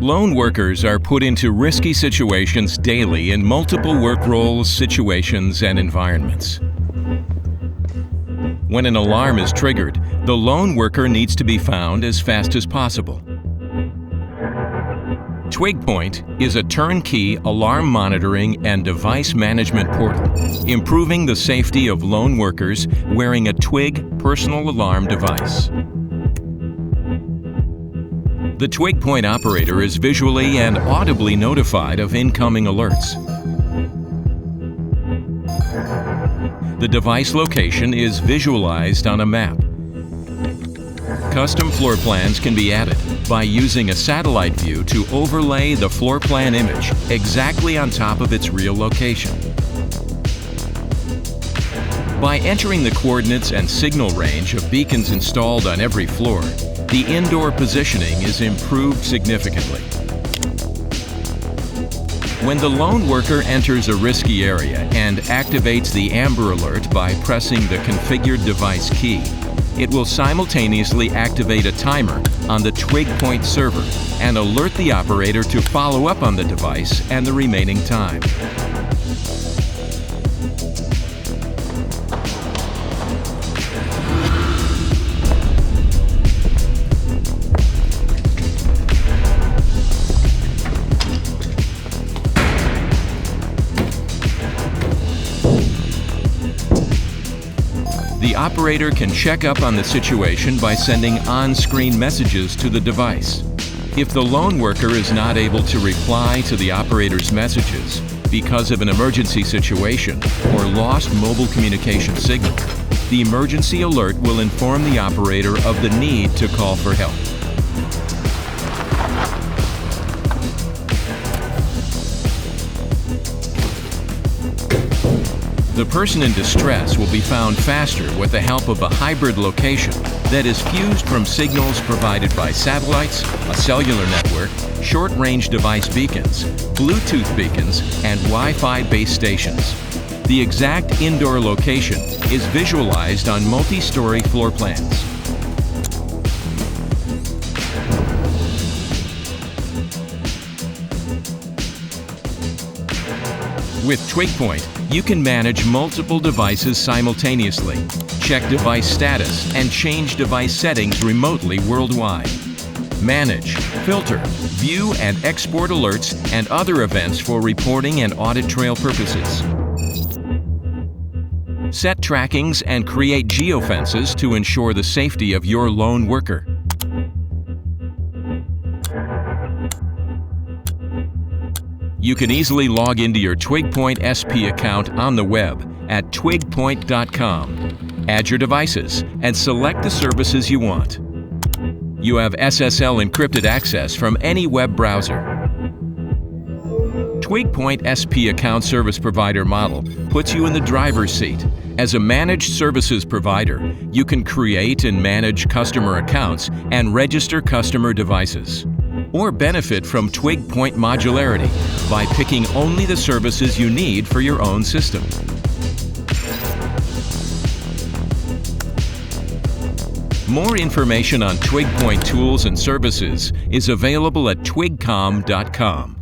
Lone workers are put into risky situations daily in multiple work roles, situations, and environments. When an alarm is triggered, the lone worker needs to be found as fast as possible. TWIG Point is a turnkey alarm monitoring and device management portal, improving the safety of lone workers wearing a TWIG personal alarm device. The TWIG Point operator is visually and audibly notified of incoming alerts. The device location is visualized on a map. Custom floor plans can be added by using a satellite view to overlay the floor plan image exactly on top of its real location. By entering the coordinates and signal range of beacons installed on every floor, the indoor positioning is improved significantly. When the lone worker enters a risky area and activates the Amber Alert by pressing the configured device key, it will simultaneously activate a timer on the TWIG Point server and alert the operator to follow up on the device and the remaining time. The operator can check up on the situation by sending on-screen messages to the device. If the lone worker is not able to reply to the operator's messages because of an emergency situation or lost mobile communication signal, the emergency alert will inform the operator of the need to call for help. The person in distress will be found faster with the help of a hybrid location that is fused from signals provided by satellites, a cellular network, short-range device beacons, Bluetooth beacons, and Wi-Fi base stations. The exact indoor location is visualized on multi-story floor plans. With TWIG Point, you can manage multiple devices simultaneously, check device status, and change device settings remotely worldwide. Manage, filter, view, and export alerts and other events for reporting and audit trail purposes. Set trackings and create geofences to ensure the safety of your lone worker. You can easily log into your TWIG Point SP account on the web at twigpoint.com. Add your devices and select the services you want. You have SSL encrypted access from any web browser. TWIG Point SP account service provider model puts you in the driver's seat. As a managed services provider, you can create and manage customer accounts and register customer devices. Or benefit from TWIG Point modularity by picking only the services you need for your own system. More information on TWIG Point tools and services is available at twigcom.com.